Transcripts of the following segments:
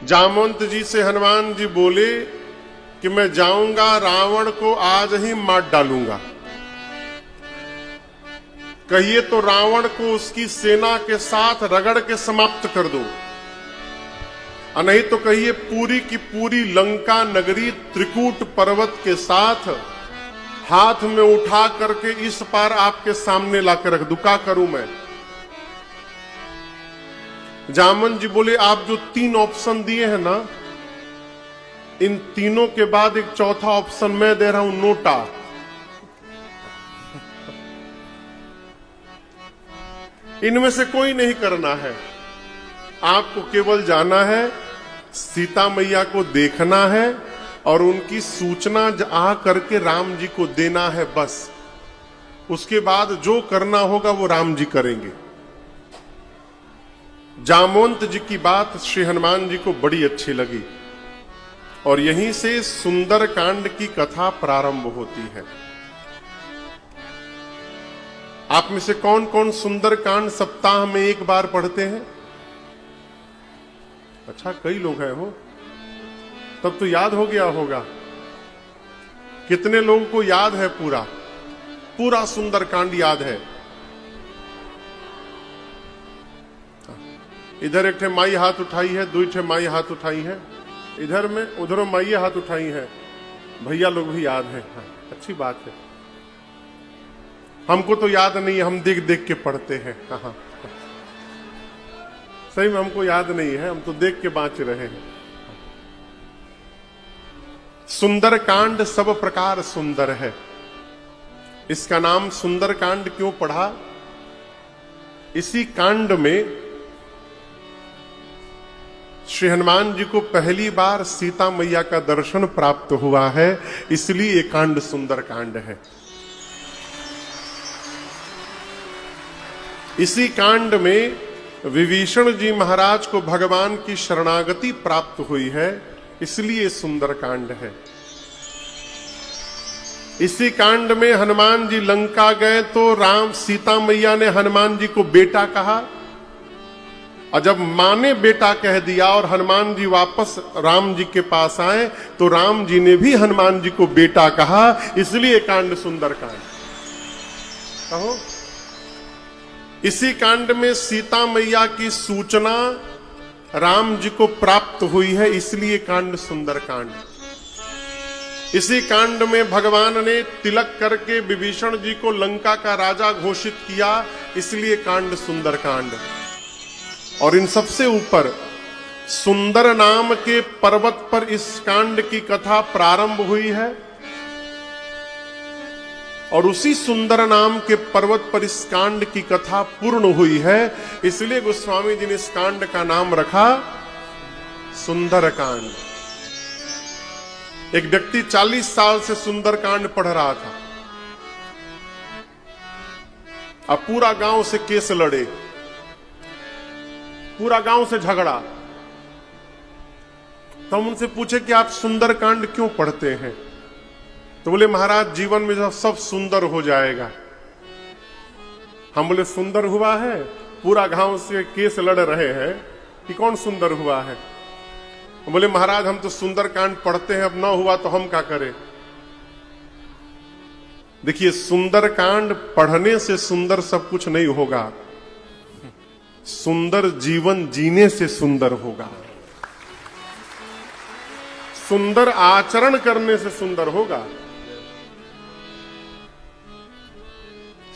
जामवंत जी से हनुमान जी बोले कि मैं जाऊंगा, रावण को आज ही मार डालूंगा। कहिए तो रावण को उसकी सेना के साथ रगड़ के समाप्त कर दो, और नहीं तो कहिए पूरी की पूरी लंका नगरी त्रिकूट पर्वत के साथ हाथ में उठा करके इस पार आपके सामने लाकर रख दूं, क्या करूं मैं? जामवंत जी बोले आप जो 3 ऑप्शन दिए हैं ना, इन तीनों के बाद एक चौथा ऑप्शन मैं दे रहा हूं, नोटा। इनमें से कोई नहीं करना है, आपको केवल जाना है, सीता मैया को देखना है और उनकी सूचना आ करके राम जी को देना है, बस। उसके बाद जो करना होगा वो राम जी करेंगे। जामवंत जी की बात श्री हनुमान जी को बड़ी अच्छी लगी और यहीं से सुंदर कांड की कथा प्रारंभ होती है। आप में से कौन कौन सुंदर कांड सप्ताह में एक बार पढ़ते हैं? अच्छा, कई लोग हैं हो, तब तो याद हो गया होगा। कितने लोगों को याद है? पूरा पूरा सुंदर कांड याद है? इधर एक ठे माई हाथ उठाई है, 2 ठे माई हाथ उठाई है, इधर में उधर माई हाथ उठाई है, भैया लोग भी याद है। हाँ, अच्छी बात है। हमको तो याद नहीं है, हम देख देख के पढ़ते हैं। हाँ, सही में हमको याद नहीं है, हम तो देख के बाँच रहे हैं। सुंदर कांड सब प्रकार सुंदर है। इसका नाम सुंदर कांड क्यों पढ़ा? इसी कांड में श्री हनुमान जी को पहली बार सीता मैया का दर्शन प्राप्त हुआ है, इसलिए ये कांड सुंदर कांड है। इसी कांड में विभीषण जी महाराज को भगवान की शरणागति प्राप्त हुई है, इसलिए सुंदर कांड है। इसी कांड में हनुमान जी लंका गए तो राम सीता मैया ने हनुमान जी को बेटा कहा, और जब मां ने बेटा कह दिया और हनुमान जी वापस राम जी के पास आए तो राम जी ने भी हनुमान जी को बेटा कहा, इसलिए कांड सुंदर कांड। कहो, इसी कांड में सीता मैया की सूचना राम जी को प्राप्त हुई है, इसलिए कांड सुंदर कांड। इसी कांड में भगवान ने तिलक करके विभीषण जी को लंका का राजा घोषित किया, इसलिए कांड सुंदर कांड। और इन सबसे ऊपर सुंदर नाम के पर्वत पर इस कांड की कथा प्रारंभ हुई है, और उसी सुंदर नाम के पर्वत पर इस कांड की कथा पूर्ण हुई है, इसलिए गोस्वामी जी ने इस कांड का नाम रखा सुंदर कांड। एक व्यक्ति 40 साल से सुंदर कांड पढ़ रहा था, अब पूरा गांव से केस लड़े, पूरा गांव से झगड़ा। तो हम उनसे पूछे कि आप सुंदर कांड क्यों पढ़ते हैं? तो बोले महाराज जीवन में सब सुंदर हो जाएगा। हम बोले सुंदर हुआ है? पूरा गांव से केस लड़ रहे हैं कि कौन सुंदर हुआ है? बोले महाराज हम तो सुंदर कांड पढ़ते हैं, अब ना हुआ तो हम क्या करें? देखिए, सुंदर कांड पढ़ने से सुंदर सब कुछ नहीं होगा, सुंदर जीवन जीने से सुंदर होगा, सुंदर आचरण करने से सुंदर होगा।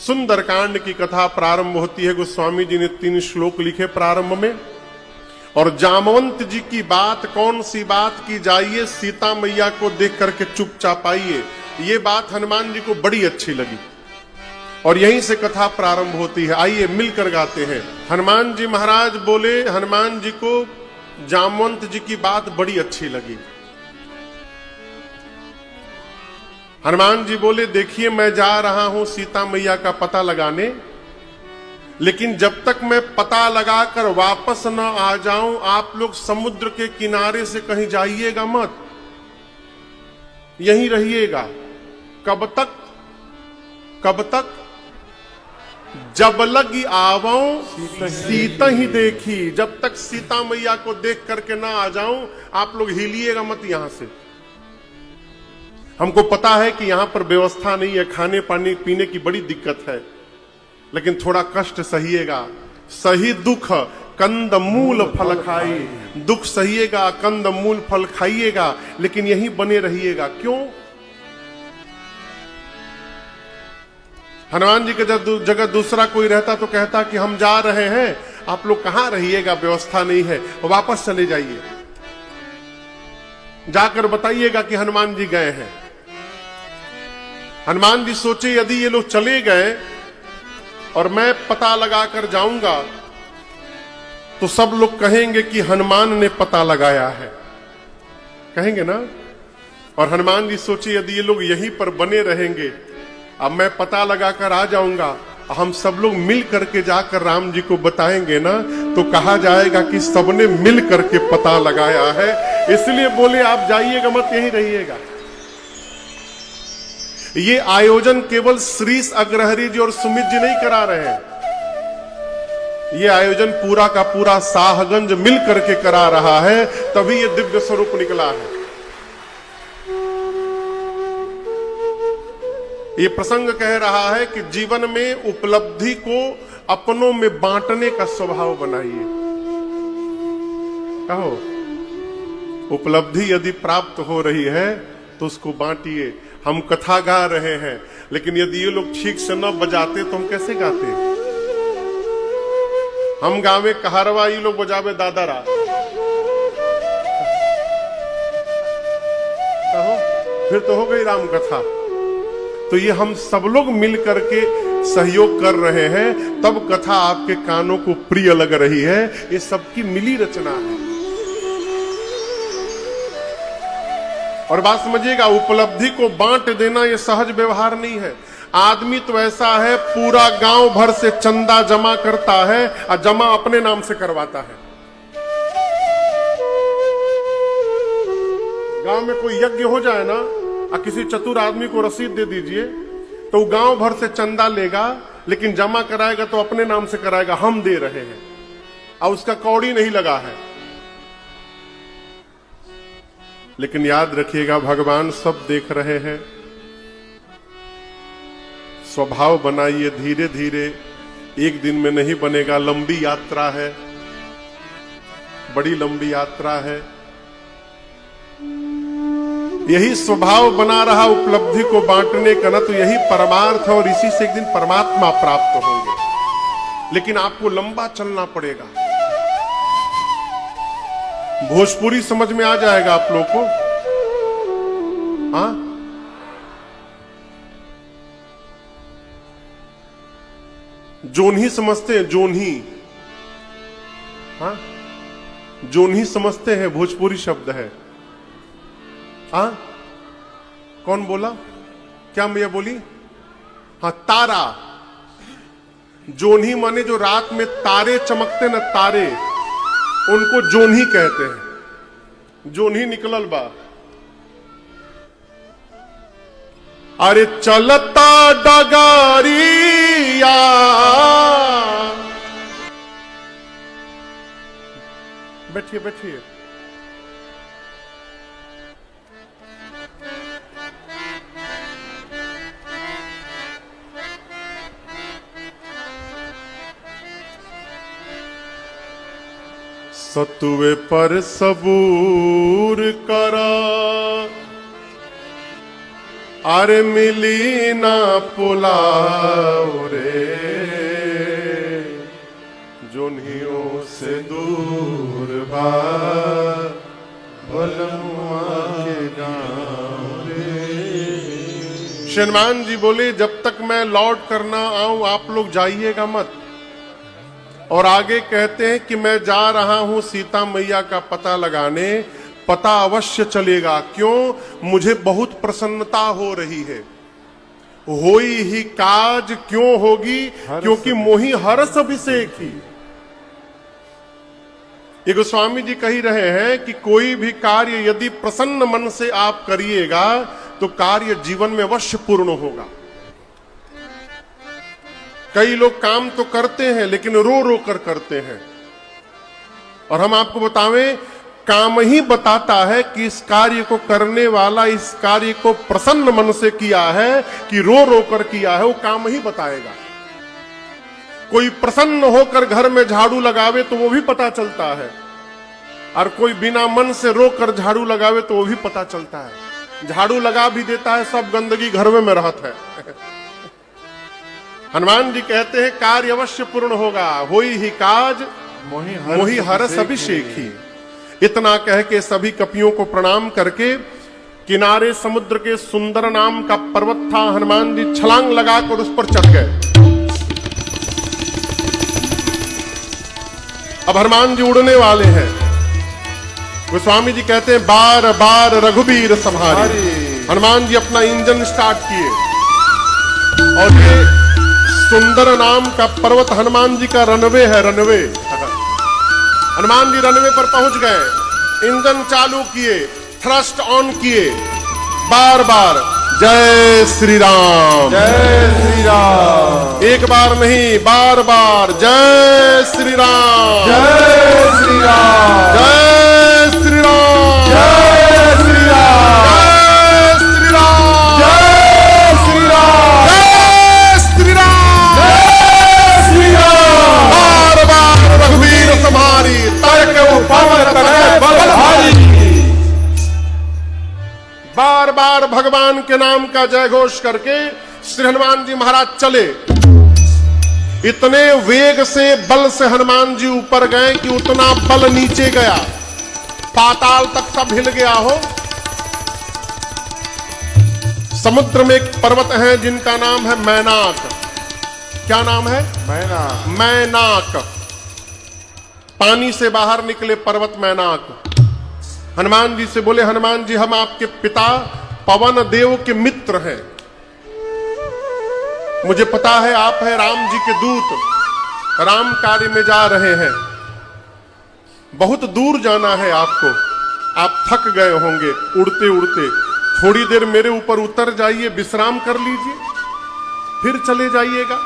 सुंदर कांड की कथा प्रारंभ होती है। गोस्वामी जी ने 3 श्लोक लिखे प्रारंभ में, और जामवंत जी की बात कौन सी बात की जाइए, सीता मैया को देख करके चुपचाप आइए, ये बात हनुमान जी को बड़ी अच्छी लगी और यहीं से कथा प्रारंभ होती है। आइए मिलकर गाते हैं। हनुमान जी महाराज बोले, हनुमान जी को जामवंत जी की बात बड़ी अच्छी लगी। हनुमान जी बोले देखिए मैं जा रहा हूं सीता मैया का पता लगाने, लेकिन जब तक मैं पता लगाकर वापस न आ जाऊं, आप लोग समुद्र के किनारे से कहीं जाइएगा मत, यहीं रहिएगा। कब तक? कब तक? जब लगी आवऊं सीता ही देखी। जब तक सीता मैया को देख करके ना आ जाऊं, आप लोग हिलिएगा मत यहां से। हमको पता है कि यहां पर व्यवस्था नहीं है, खाने पानी पीने की बड़ी दिक्कत है, लेकिन थोड़ा कष्ट सहिएगा। सही दुख कंद मूल फल खाई। दुख सहिएगा, कंद मूल फल खाइएगा, लेकिन यहीं बने रहिएगा। क्यों? हनुमान जी के जगह दूसरा कोई रहता तो कहता कि हम जा रहे हैं, आप लोग कहां रहिएगा, व्यवस्था नहीं है, वापस चले जाइए। जाकर बताइएगा कि हनुमान जी गए हैं। हनुमान जी सोचे यदि ये लोग चले गए और मैं पता लगाकर जाऊंगा तो सब लोग कहेंगे कि हनुमान ने पता लगाया है, कहेंगे ना। और हनुमान जी सोचे यदि ये लोग यहीं पर बने रहेंगे, अब मैं पता लगाकर आ जाऊंगा, हम सब लोग मिल करके जाकर राम जी को बताएंगे ना, तो कहा जाएगा कि सबने मिल करके पता लगाया है। इसलिए बोले आप जाइएगा मत, यहीं रहिएगा। ये आयोजन केवल श्रीश अग्रहरि जी और सुमित जी नहीं करा रहे हैं, ये आयोजन पूरा का पूरा साहगंज मिल करके करा रहा है, तभी ये दिव्य स्वरूप निकला है। ये प्रसंग कह रहा है कि जीवन में उपलब्धि को अपनों में बांटने का स्वभाव बनाइए। कहो, उपलब्धि यदि प्राप्त हो रही है तो उसको बांटिए। हम कथा गा रहे हैं, लेकिन यदि ये लोग ठीक से न बजाते तो हम कैसे गाते? हम गावे कहारवा, ये लोग बजावे दादरा। कहो, फिर तो हो गई राम कथा। तो ये हम सब लोग मिल करके सहयोग कर रहे हैं, तब कथा आपके कानों को प्रिय लग रही है। ये सबकी मिली रचना है। और बात समझिएगा, उपलब्धि को बांट देना ये सहज व्यवहार नहीं है। आदमी तो ऐसा है, पूरा गांव भर से चंदा जमा करता है और जमा अपने नाम से करवाता है। गांव में कोई यज्ञ हो जाए ना, और किसी चतुर आदमी को रसीद दे दीजिए, तो वो गांव भर से चंदा लेगा, लेकिन जमा कराएगा तो अपने नाम से कराएगा, हम दे रहे हैं, और उसका कौड़ी नहीं लगा है। लेकिन याद रखिएगा, भगवान सब देख रहे हैं। स्वभाव बनाइए धीरे धीरे, एक दिन में नहीं बनेगा। लंबी यात्रा है, बड़ी लंबी यात्रा है। यही स्वभाव बना रहा उपलब्धि को बांटने का ना, तो यही परमार्थ है, और इसी से एक दिन परमात्मा प्राप्त होंगे। लेकिन आपको लंबा चलना पड़ेगा। भोजपुरी समझ में आ जाएगा आप लोग को? हाँ, जोन्ही समझते हैं? जोन्ही, हाँ, जोन्ही समझते हैं? भोजपुरी शब्द है। हाँ, कौन बोला? क्या मैया बोली? हाँ, तारा। जोन्ही माने जो रात में तारे चमकते न, तारे, उनको जोन्ही कहते हैं। जोन्ही निकलल बा। अरे चलता डगारिया, बैठिए बैठिए। सतुवे पर सबूर करा, अरे मिली ना पुलाव रे, जोन्हियों से दूर बा बलमुआ के गाँव रे। हनुमान जी बोले, जब तक मैं लौट कर ना आऊं आप लोग जाइएगा मत। और आगे कहते हैं कि मैं जा रहा हूं सीता मैया का पता लगाने, पता अवश्य चलेगा। क्यों? मुझे बहुत प्रसन्नता हो रही है। होई ही काज क्यों होगी? क्योंकि मोहि हर्ष अभिषेक ही। ये गोस्वामी जी कही रहे हैं कि कोई भी कार्य यदि प्रसन्न मन से आप करिएगा तो कार्य जीवन में अवश्य पूर्ण होगा। कई लोग काम तो करते हैं लेकिन रो रो कर करते हैं। और हम आपको बतावें, काम ही बताता है कि इस कार्य को करने वाला इस कार्य को प्रसन्न मन से किया है कि रो रो कर किया है, वो काम ही बताएगा। कोई प्रसन्न होकर घर में झाड़ू लगावे तो वो भी पता चलता है, और कोई बिना मन से रो कर झाड़ू लगावे तो वो भी पता चलता है। झाड़ू लगा भी देता है, सब गंदगी घर में रहता है। हनुमान जी कहते हैं कार्य अवश्य पूर्ण होगा, होई ही काज मोहि हरस अभिषेक ही। इतना कह के सभी कपियों को प्रणाम करके किनारे समुद्र के सुंदर नाम का पर्वत था, हनुमान जी छलांग लगाकर उस पर चढ़ गए। अब हनुमान जी उड़ने वाले हैं। गोस्वामी जी कहते हैं बार बार रघुबीर संहारे। हनुमान जी अपना इंजन स्टार्ट किए और ये सुंदर नाम का पर्वत हनुमान जी का रनवे है, रनवे। हनुमान जी रनवे पर पहुंच गए, इंजन चालू किए, थ्रस्ट ऑन किए, बार बार जय श्री राम, जय श्री राम। एक बार नहीं बार बार जय श्री राम, जय श्री राम, जय श्री राम, जय श्री राम, जय श्री राम, जय श्री राम, जय श्री राम, जय श्री राम। बार बार रघुवीर तुम्हारी तर्क पवन तनय बलधारी। बार बार भगवान के नाम का जय घोष करके श्री हनुमान जी महाराज चले। इतने वेग से बल से हनुमान जी ऊपर गए कि उतना बल नीचे गया, पाताल तक सब हिल गया हो। समुद्र में एक पर्वत है जिनका नाम है मैनाक। क्या नाम है? मैनाक। पानी से बाहर निकले पर्वत मैनाक। हनुमान जी से बोले, हनुमान जी हम आपके पिता पवन देव के मित्र हैं, मुझे पता है आप हैं राम जी के दूत, राम कार्य में जा रहे हैं, बहुत दूर जाना है आपको, आप थक गए होंगे उड़ते उड़ते, थोड़ी देर मेरे ऊपर उतर जाइए, विश्राम कर लीजिए, फिर चले जाइएगा।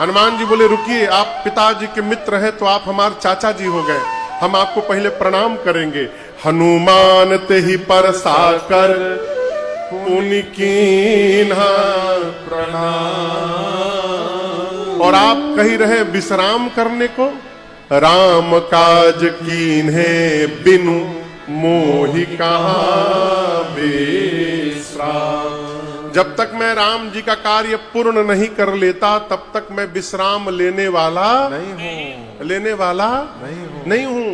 हनुमान जी बोले रुकिए, आप पिताजी के मित्र हैं तो आप हमारे चाचा जी हो गए, हम आपको पहले प्रणाम करेंगे। हनुमान ते ही पर साकर पुनि कीन्हा प्रणाम। और आप कही रहे विश्राम करने को, राम काज कीन्हे बिनु मोहि कहाँ विश्राम। जब तक मैं राम जी का कार्य पूर्ण नहीं कर लेता तब तक मैं विश्राम लेने वाला नहीं हूं।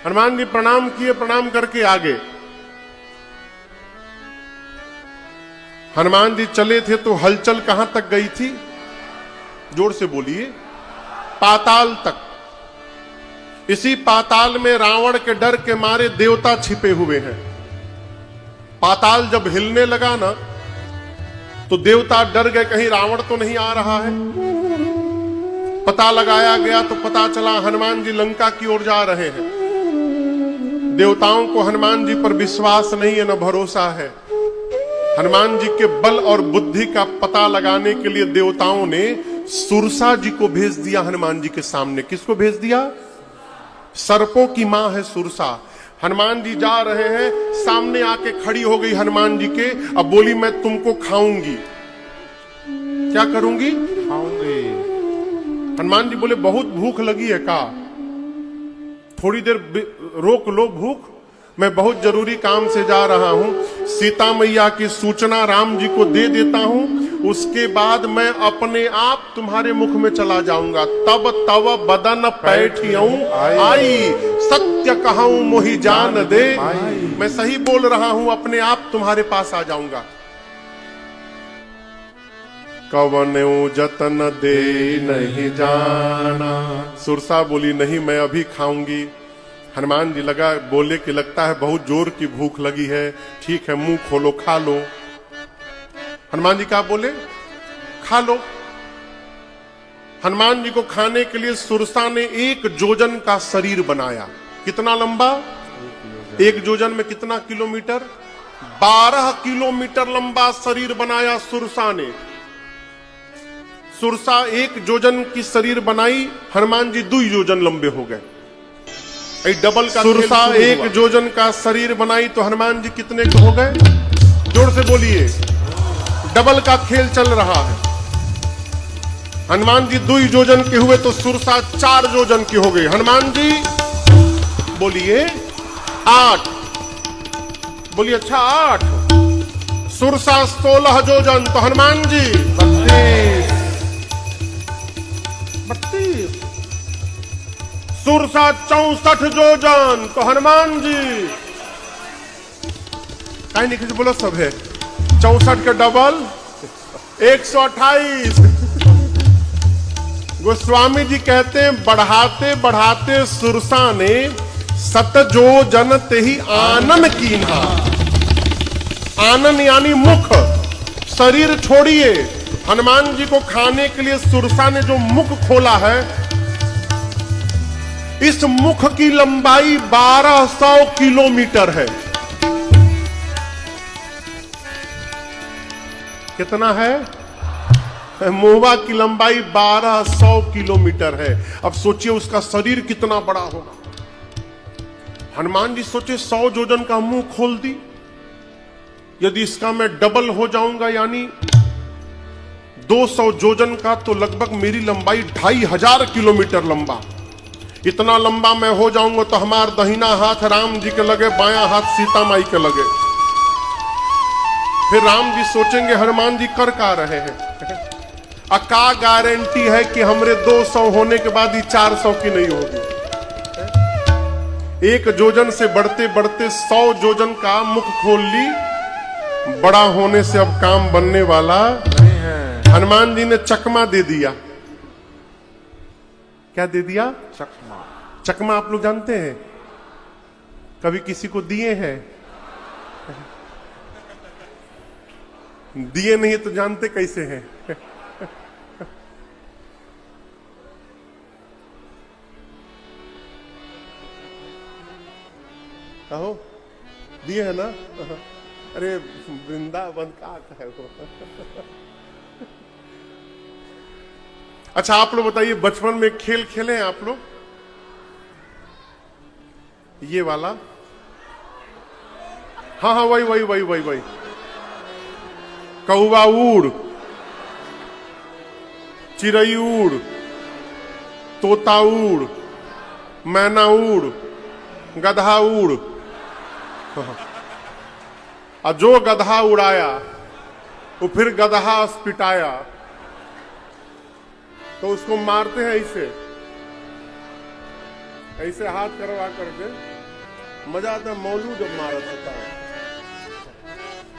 हनुमान जी प्रणाम किए, प्रणाम करके आगे। हनुमान जी चले थे तो हलचल कहां तक गई थी? जोर से बोलिए। पाताल तक। इसी पाताल में रावण के डर के मारे देवता छिपे हुए हैं। पाताल जब हिलने लगा ना तो देवता डर गए, कहीं रावण तो नहीं आ रहा है। पता लगाया गया तो पता चला हनुमान जी लंका की ओर जा रहे हैं। देवताओं को हनुमान जी पर विश्वास नहीं है, न भरोसा है। हनुमान जी के बल और बुद्धि का पता लगाने के लिए देवताओं ने सुरसा जी को भेज दिया हनुमान जी के सामने। किसको भेज दिया? सर्पों की मां है सुरसा। हनुमान जी जा रहे हैं, सामने आके खड़ी हो गई हनुमान जी के, अब बोली मैं तुमको खाऊंगी। क्या करूंगी? खाऊंगी। हनुमान जी बोले बहुत भूख लगी है का? थोड़ी देर रोक लो भूख, मैं बहुत जरूरी काम से जा रहा हूं। सीता मैया की सूचना राम जी को दे देता हूं, उसके बाद मैं अपने आप तुम्हारे मुख में चला जाऊंगा। तब तव बदन पैठियऊं आई, सत्य कहूं मोहि जान दे। मैं सही बोल रहा हूं, अपने आप तुम्हारे पास आ जाऊंगा। कवन्यू जतन दे नहीं जाना। सुरसा बोली नहीं मैं अभी खाऊंगी। हनुमान जी लगा बोले कि लगता है बहुत जोर की भूख लगी है, ठीक है मुंह खोलो खा लो। हनुमान जी क्या बोले? खा लो। हनुमान जी को खाने के लिए सुरसा ने 1 जोजन का शरीर बनाया। कितना लंबा? 1 जोजन में कितना किलोमीटर? 12 किलोमीटर लंबा शरीर बनाया सुरसा ने। सुरसा 1 जोजन की शरीर बनाई, हनुमान जी 2 जोजन लंबे हो गए। डबल का सुरसा 1 जोजन का शरीर बनाई तो हनुमान जी कितने के हो गए? जोर से बोलिए, डबल का खेल चल रहा है। हनुमान जी 2 जोजन के हुए तो सुरसा 4 जोजन की हो गई। हनुमान जी बोलिए 8, बोलिए अच्छा 8। सुरसा 16 जोजन तो हनुमान जी 32। सुरसा 64 जोजन तो हनुमान जी कहीं नहीं, बोलो सब है 64 का डबल 128। गोस्वामी जी कहते हैं बढ़ाते बढ़ाते सुरसा ने 7 जोजन ते ही आनन कीन्हा। आनन यानी मुख, शरीर छोड़िए, हनुमान जी को खाने के लिए सुरसा ने जो मुख खोला है, इस मुख की लंबाई 1200 किलोमीटर है। कितना है? मुहवा की लंबाई 1200 किलोमीटर है। अब सोचिए उसका शरीर कितना बड़ा होगा। हनुमान जी सोचे 100 जोजन का मुंह खोल दी, यदि इसका मैं डबल हो जाऊंगा यानी 200 जोजन का, तो लगभग मेरी लंबाई 2500 किलोमीटर लंबा। इतना लंबा मैं हो जाऊंगा तो हमारा दाहिना हाथ राम जी के लगे, बायां हाथ सीता माई के लगे। फिर राम जी सोचेंगे हनुमान जी कर का रहे हैं, का गारंटी है कि हमरे 200 होने के बाद ही 400 की नहीं होगी। 1 जोजन से बढ़ते बढ़ते 100 जोजन का मुख खोल ली। बड़ा होने से अब काम बनने वाला नहीं है। हनुमान जी ने चकमा दे दिया। क्या दे दिया? चकमा। चकमा आप लोग जानते हैं? कभी किसी को दिए हैं? दिए नहीं तो जानते कैसे हैं? कहो दिए है ना? अरे वृंदावन का है वो। अच्छा आप लोग बताइए, बचपन में खेल खेले हैं आप लोग? ये वाला? हाँ हाँ वही कौवा उड़, चिड़ई उड़, तोता उड़, मैना उड़, गधा उड़। और जो गधा उड़ाया वो फिर गधा पिटाया तो उसको मारते हैं ऐसे ऐसे हाथ करवा करके। मजा आता है मौलू जब मारा जाता है,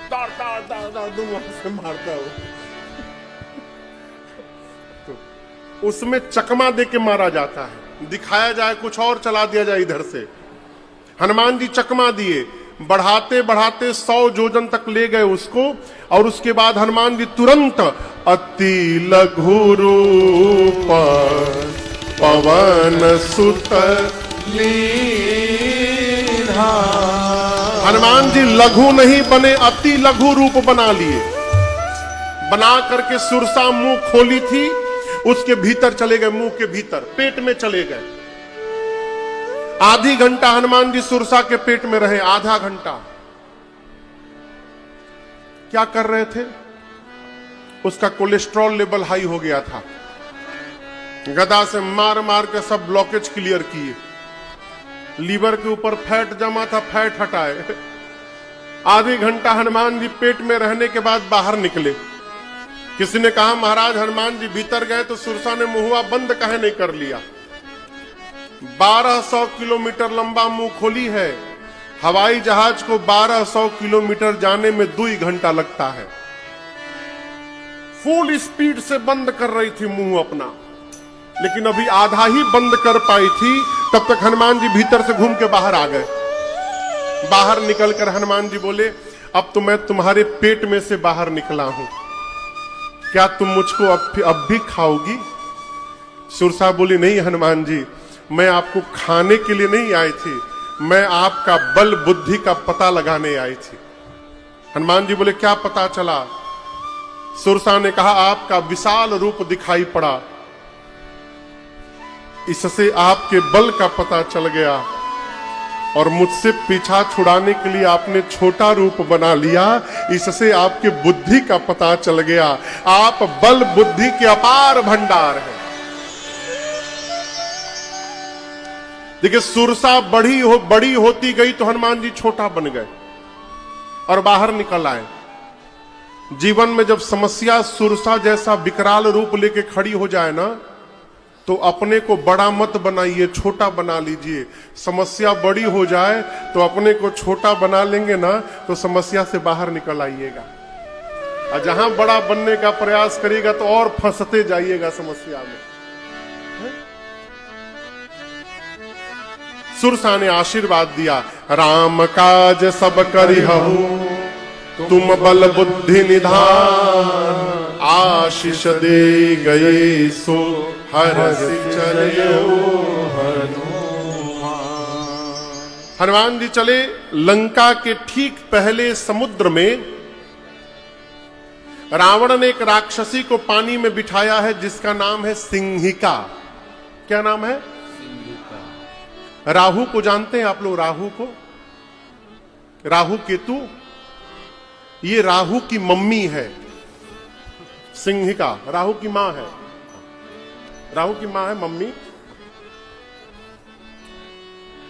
तार तार तार तार दुम से मारता है तो उसमें चकमा दे के मारा जाता है। दिखाया जाए कुछ और, चला दिया जाए इधर से। हनुमान जी चकमा दिए, बढ़ाते बढ़ाते 100 जोजन तक ले गए उसको। और उसके बाद हनुमान जी तुरंत अति लघु रूप पवन सुत लीन्हा। हनुमान जी लघु नहीं बने, अति लघु रूप बना लिए। बना करके सुरसा मुंह खोली थी, उसके भीतर चले गए, मुंह के भीतर पेट में चले गए। आधी घंटा हनुमान जी सुरसा के पेट में रहे, आधा घंटा। क्या कर रहे थे? उसका कोलेस्ट्रॉल लेवल हाई हो गया था। गदा से मार मार के सब ब्लॉकेज क्लियर किए। लीवर के ऊपर फैट जमा था, फैट हटाए। आधी घंटा हनुमान जी पेट में रहने के बाद बाहर निकले। किसी ने कहा महाराज हनुमान जी भीतर गए तो सुरसा ने मुंहवा बंद काहे नहीं कर लिया? 1200 किलोमीटर लंबा मुंह खोली है। हवाई जहाज को 1200 किलोमीटर जाने में 2 घंटा लगता है। फुल स्पीड से बंद कर रही थी मुंह अपना, लेकिन अभी आधा ही बंद कर पाई थी। तब तक हनुमान जी भीतर से घूम के बाहर आ गए। बाहर निकलकर हनुमान जी बोले, अब तो मैं तुम्हारे पेट में से बाहर निकला हूं, क्या तुम मुझको अब भी खाओगी? सुरसा बोली, नहीं हनुमान जी, मैं आपको खाने के लिए नहीं आई थी, मैं आपका बल बुद्धि का पता लगाने आई थी। हनुमान जी बोले, क्या पता चला? सुरसा ने कहा, आपका विशाल रूप दिखाई पड़ा, इससे आपके बल का पता चल गया और मुझसे पीछा छुड़ाने के लिए आपने छोटा रूप बना लिया, इससे आपके बुद्धि का पता चल गया। आप बल बुद्धि के अपार भंडार हैं। देखिए, सुरसा बड़ी होती गई तो हनुमान जी छोटा बन गए और बाहर निकल आए। जीवन में जब समस्या सुरसा जैसा विकराल रूप लेके खड़ी हो जाए ना, तो अपने को बड़ा मत बनाइए, छोटा बना लीजिए। समस्या बड़ी हो जाए तो अपने को छोटा बना लेंगे ना, तो समस्या से बाहर निकल आइएगा। और जहां बड़ा बनने का प्रयास करिएगा तो और फंसते जाइएगा समस्या में। सुरसा ने आशीर्वाद दिया, राम काज सब करिहु, तुम बल बुद्धि निधान, आशीष दे गए सो हरसि चलियो हनुमान। हनुमान जी चले लंका के ठीक पहले समुद्र में रावण ने एक राक्षसी को पानी में बिठाया है जिसका नाम है सिंहिका। क्या नाम है? राहु को जानते हैं आप लोग? राहु को, राहु केतु, ये राहु की मम्मी है सिंहिका। राहु की मां है, राहु की मां है मम्मी।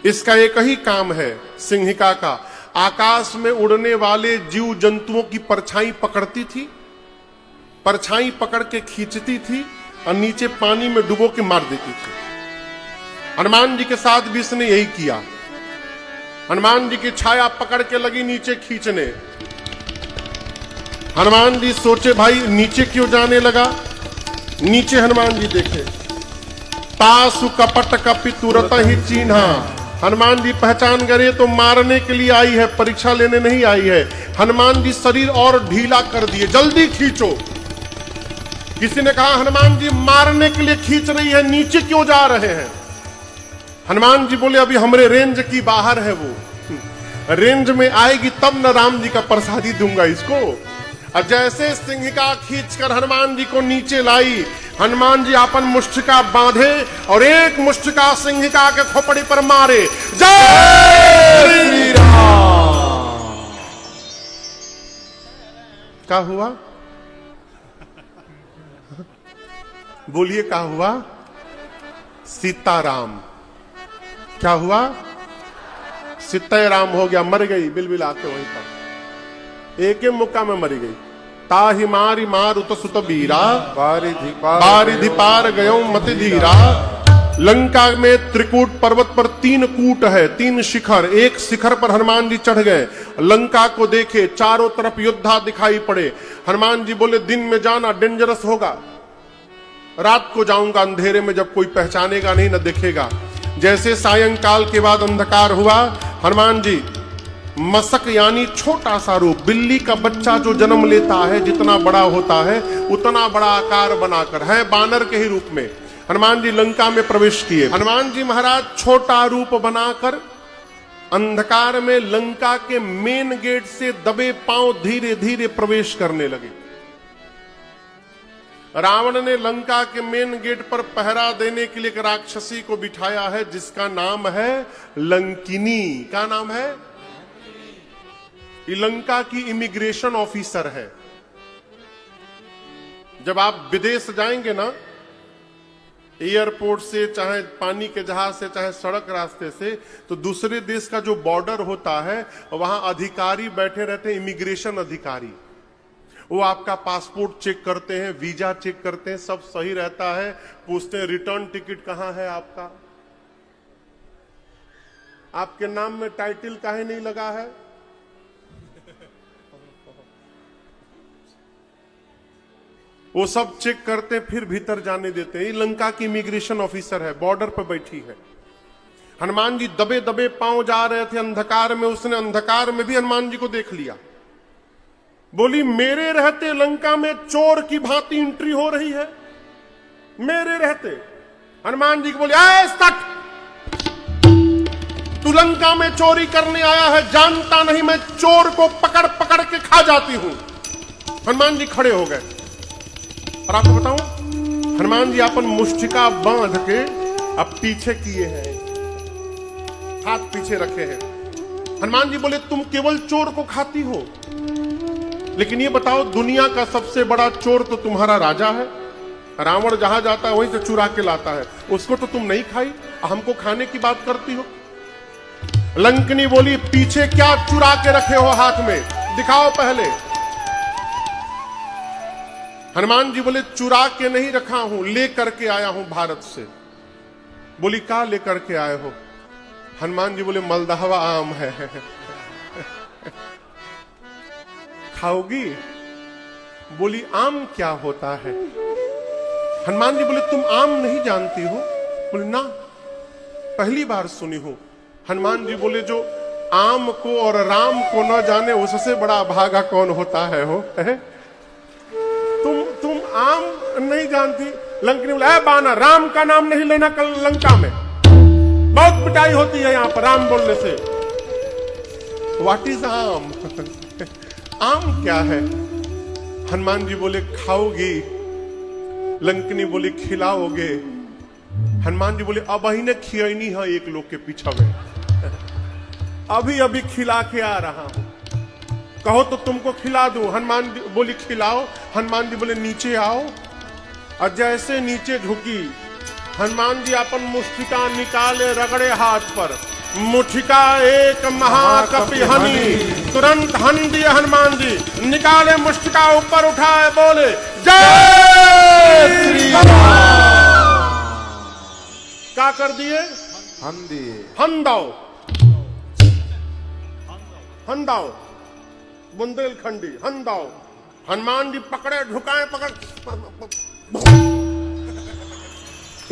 इसका एक ही काम है सिंहिका का, आकाश में उड़ने वाले जीव जंतुओं की परछाई पकड़ती थी, परछाई पकड़ के खींचती थी और नीचे पानी में डुबो के मार देती थी। हनुमान जी के साथ भी इसने यही किया। हनुमान जी की छाया पकड़ के लगी नीचे खींचने। हनुमान जी सोचे, भाई नीचे क्यों जाने लगा? नीचे हनुमान जी देखे, तासु कपट कपि तुरत ही चिन्हा। हनुमान जी पहचान गए तो मारने के लिए आई है, परीक्षा लेने नहीं आई है। हनुमान जी शरीर और ढीला कर दिए, जल्दी खींचो। किसी ने कहा, हनुमान जी मारने के लिए खींच रही है, नीचे क्यों जा रहे हैं? हनुमान जी बोले, अभी हमरे रेंज की बाहर है वो, रेंज में आएगी तब न राम जी का प्रसादी दूंगा इसको। और जैसे सिंहिका खींचकर हनुमान जी को नीचे लाई, हनुमान जी अपन मुष्टिका बांधे और एक मुष्टिका सिंहिका के खोपड़ी पर मारे। जय श्री राम। क्या हुआ? बोलिए, क्या हुआ? सीताराम। क्या हुआ? सीताराम हो गया, मर गई बिलबिल आके वहीं पर, एक ही मुक्का में मरी गई। ताहि मारी मार उत सुत बीरा, बारिधि पार गयो मति धीरा। लंका में त्रिकूट पर्वत पर 3 कूट है, 3 शिखर। एक शिखर पर हनुमान जी चढ़ गए, लंका को देखे, चारों तरफ योद्धा दिखाई पड़े। हनुमान जी बोले, दिन में जाना डेंजरस होगा, रात को जाऊंगा अंधेरे में, जब कोई पहचानेगा नहीं, न दिखेगा। जैसे सायंकाल के बाद अंधकार हुआ, हनुमान जी मशक यानी छोटा सा रूप, बिल्ली का बच्चा जो जन्म लेता है जितना बड़ा होता है उतना बड़ा आकार बनाकर, है बानर के ही रूप में, हनुमान जी लंका में प्रवेश किए। हनुमान जी महाराज छोटा रूप बनाकर अंधकार में लंका के मेन गेट से दबे पांव धीरे धीरे प्रवेश करने लगे। रावण ने लंका के मेन गेट पर पहरा देने के लिए एक राक्षसी को बिठाया है जिसका नाम है लंकिनी। क्या नाम है? लंका की इमिग्रेशन ऑफिसर है। जब आप विदेश जाएंगे ना, एयरपोर्ट से, चाहे पानी के जहाज से, चाहे सड़क रास्ते से, तो दूसरे देश का जो बॉर्डर होता है वहां अधिकारी बैठे रहते हैं, इमिग्रेशन अधिकारी। वो आपका पासपोर्ट चेक करते हैं, वीजा चेक करते हैं, सब सही रहता है, पूछते हैं रिटर्न टिकट कहां है आपका, आपके नाम में टाइटल काहे नहीं लगा है, वो सब चेक करते, फिर भीतर जाने देते हैं। ये लंका की इमिग्रेशन ऑफिसर है, बॉर्डर पर बैठी है। हनुमान जी दबे दबे पांव जा रहे थे अंधकार में, उसने अंधकार में भी हनुमान जी को देख लिया। बोली, मेरे रहते लंका में चोर की भांति एंट्री हो रही है, मेरे रहते। हनुमान जी को बोले, आए सट, तू लंका में चोरी करने आया है, जानता नहीं मैं चोर को पकड़ पकड़ के खा जाती हूं। हनुमान जी खड़े हो गए। और आपको बताऊं, हनुमान जी अपन मुष्टिका बांध के अब पीछे किए हैं, हाथ पीछे रखे हैं। हनुमान जी बोले तुम केवल चोर को खाती हो, लेकिन ये बताओ दुनिया का सबसे बड़ा चोर तो तुम्हारा राजा है। रावण जहां जाता है वहीं से चुरा के लाता है, उसको तो तुम नहीं खाई, हमको खाने की बात करती हो। लंकनी बोली पीछे क्या चुरा के रखे हो हाथ में, दिखाओ पहले। हनुमान जी बोले चुरा के नहीं रखा हूं, ले करके आया हूं भारत से। बोली क्या लेकर के आए हो? हनुमान जी बोले मलदहवा आम है। खाओगी? बोली आम क्या होता है? हनुमान जी बोले तुम आम नहीं जानती हो? बोले ना, पहली बार सुनी हूं। हनुमान जी बोले जो आम को और राम को न जाने उससे बड़ा भागा कौन होता है हो? तुम आम नहीं जानती? लंकनी बोले ए बाना, राम का नाम नहीं लेना कल लंका में, बहुत पिटाई होती है यहां पर राम बोलने से। व्हाट इज आम? आम क्या है? हनुमान जी बोले खाओगी? लंकनी बोली खिलाओगे? हनुमान जी बोले अब ही ने खियनी है एक लोग के पीछा में, अभी अभी खिला के आ रहा हूं, कहो तो तुमको खिला दूं। हनुमान जी बोली खिलाओ। हनुमान जी बोले नीचे आओ। और जैसे नीचे झुकी, हनुमान जी अपन मुष्टिका निकाले, रगड़े हाथ पर, मुठिका एक महाकपि हनी, तुरंत हन दिए हनुमान जी, निकाले मुष्टिका ऊपर उठाए, बोले जय श्री राम। क्या कर दिए? हन दिए, हन दाओ, हन दाओ, बुंदेलखंडी हन दाओ। हनुमान जी पकड़े, झुकाए, पकड़,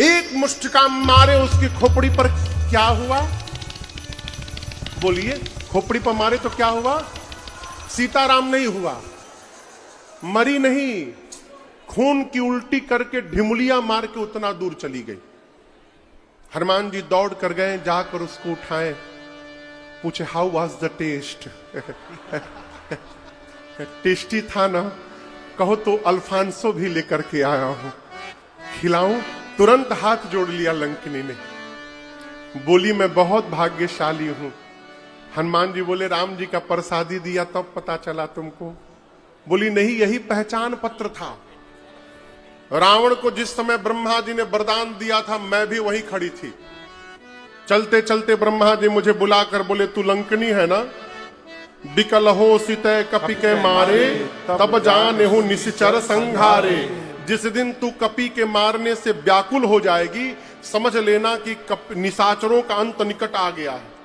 एक मुष्टिका मारे उसकी खोपड़ी पर। क्या हुआ? बोलिए, खोपड़ी पर मारे तो क्या हुआ? सीताराम नहीं हुआ, मरी नहीं, खून की उल्टी करके ढिमुलिया मार के उतना दूर चली गई। हनुमान जी दौड़ कर गए, जाकर उसको उठाए, पूछे how was the test? Tasty था ना? कहो तो अल्फांसो भी लेकर के आया हूं, खिलाऊं? तुरंत हाथ जोड़ लिया लंकनी ने, बोली मैं बहुत भाग्यशाली हूं। हनुमान जी बोले राम जी का प्रसादी दिया तब पता चला तुमको? बोली नहीं, यही पहचान पत्र था। रावण को जिस समय ब्रह्मा जी ने वरदान दिया था, मैं भी वहीं खड़ी थी। चलते चलते ब्रह्मा जी मुझे बुलाकर बोले तू लंकनी है ना? बिकल हो सितय कपि के मारे, तब जाने हो निश्चर संघारे। जिस दिन तू कपि के मारने से व्याकुल हो जाएगी, समझ लेना कि निशाचरों का अंत निकट आ गया है।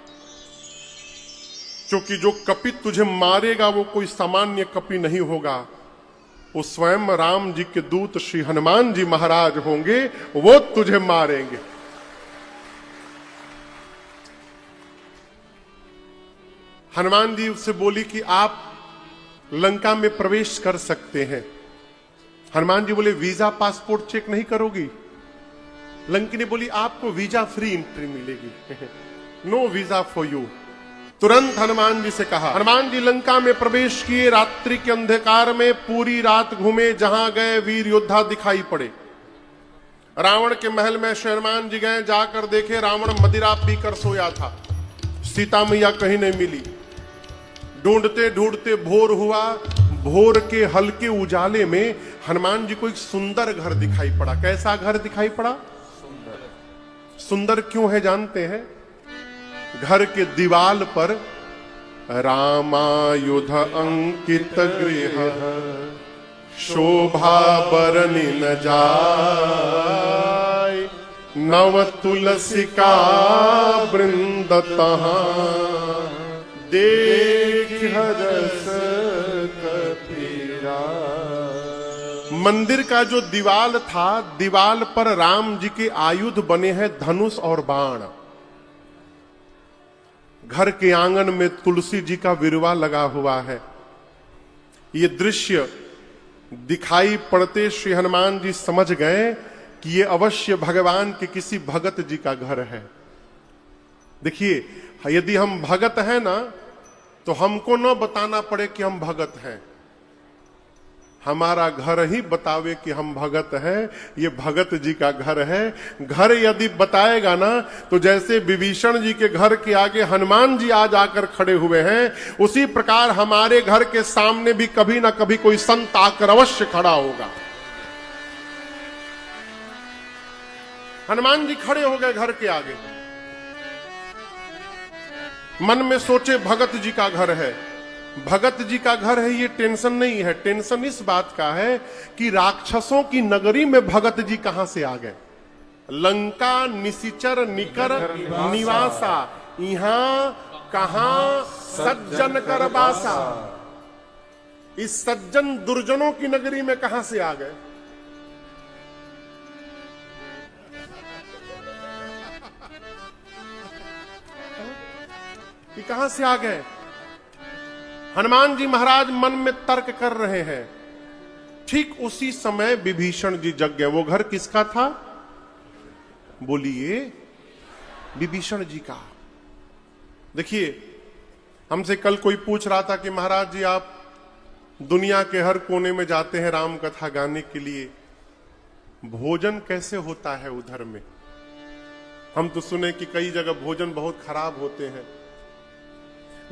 क्योंकि जो कपि तुझे मारेगा वो कोई सामान्य कपि नहीं होगा, वो स्वयं राम जी के दूत श्री हनुमान जी महाराज होंगे, वो तुझे मारेंगे। हनुमान जी उससे बोली कि आप लंका में प्रवेश कर सकते हैं। हनुमान जी बोले वीजा पासपोर्ट चेक नहीं करोगी? लंकिनी बोली आपको वीजा फ्री एंट्री मिलेगी, नो वीजा फॉर यू। तुरंत हनुमान जी से कहा। हनुमान जी लंका में प्रवेश किए, रात्रि के अंधकार में पूरी रात घूमे, जहां गए वीर योद्धा दिखाई पड़े। रावण के महल में हनुमान जी गए, जाकर देखे रावण मदिरा पीकर सोया था, सीता मैया कहीं नहीं मिली। ढूंढते ढूंढते भोर हुआ, भोर के हल्के उजाले में हनुमान जी को एक सुंदर घर दिखाई पड़ा। कैसा घर दिखाई पड़ा? सुंदर। सुंदर क्यों है जानते हैं? घर के दीवाल पर रामायुध अंकित गृह, शोभा बरनि न जाय, नव तुलसिका वृंद तहां, देख हरस कपीरा। मंदिर का जो दीवाल था, दीवाल पर राम जी के आयुध बने हैं, धनुष और बाण। घर के आंगन में तुलसी जी का विरवा लगा हुआ है। ये दृश्य दिखाई पड़ते श्री हनुमान जी समझ गए कि ये अवश्य भगवान के किसी भगत जी का घर है। देखिए, यदि हम भगत हैं ना, तो हमको न बताना पड़े कि हम भगत हैं, हमारा घर ही बतावे कि हम भगत हैं, ये भगत जी का घर है। घर यदि बताएगा ना, तो जैसे विभीषण जी के घर के आगे हनुमान जी आज आकर खड़े हुए हैं, उसी प्रकार हमारे घर के सामने भी कभी ना कभी कोई संत आकर अवश्य खड़ा होगा। हनुमान जी खड़े हो गए घर के आगे, मन में सोचे भगत जी का घर है, भगत जी का घर है, ये टेंशन नहीं है। टेंशन इस बात का है कि राक्षसों की नगरी में भगत जी कहां से आ गए। लंका निशिचर निकर निवासा, यहां कहां सज्जन कर बासा। इस सज्जन दुर्जनों की नगरी में कहां से आ गए। कि कहां से आ गए। हनुमान जी महाराज मन में तर्क कर रहे हैं। ठीक उसी समय विभीषण जी जग गए। वो घर किसका था? बोलिए, विभीषण जी का। देखिए, हमसे कल कोई पूछ रहा था कि महाराज जी आप दुनिया के हर कोने में जाते हैं राम कथा गाने के लिए, भोजन कैसे होता है उधर में। हम तो सुने कि कई जगह भोजन बहुत खराब होते हैं।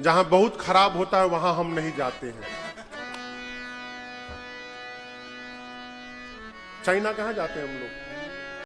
जहां बहुत खराब होता है वहां हम नहीं जाते हैं। चाइना कहां जाते हैं हम लोग?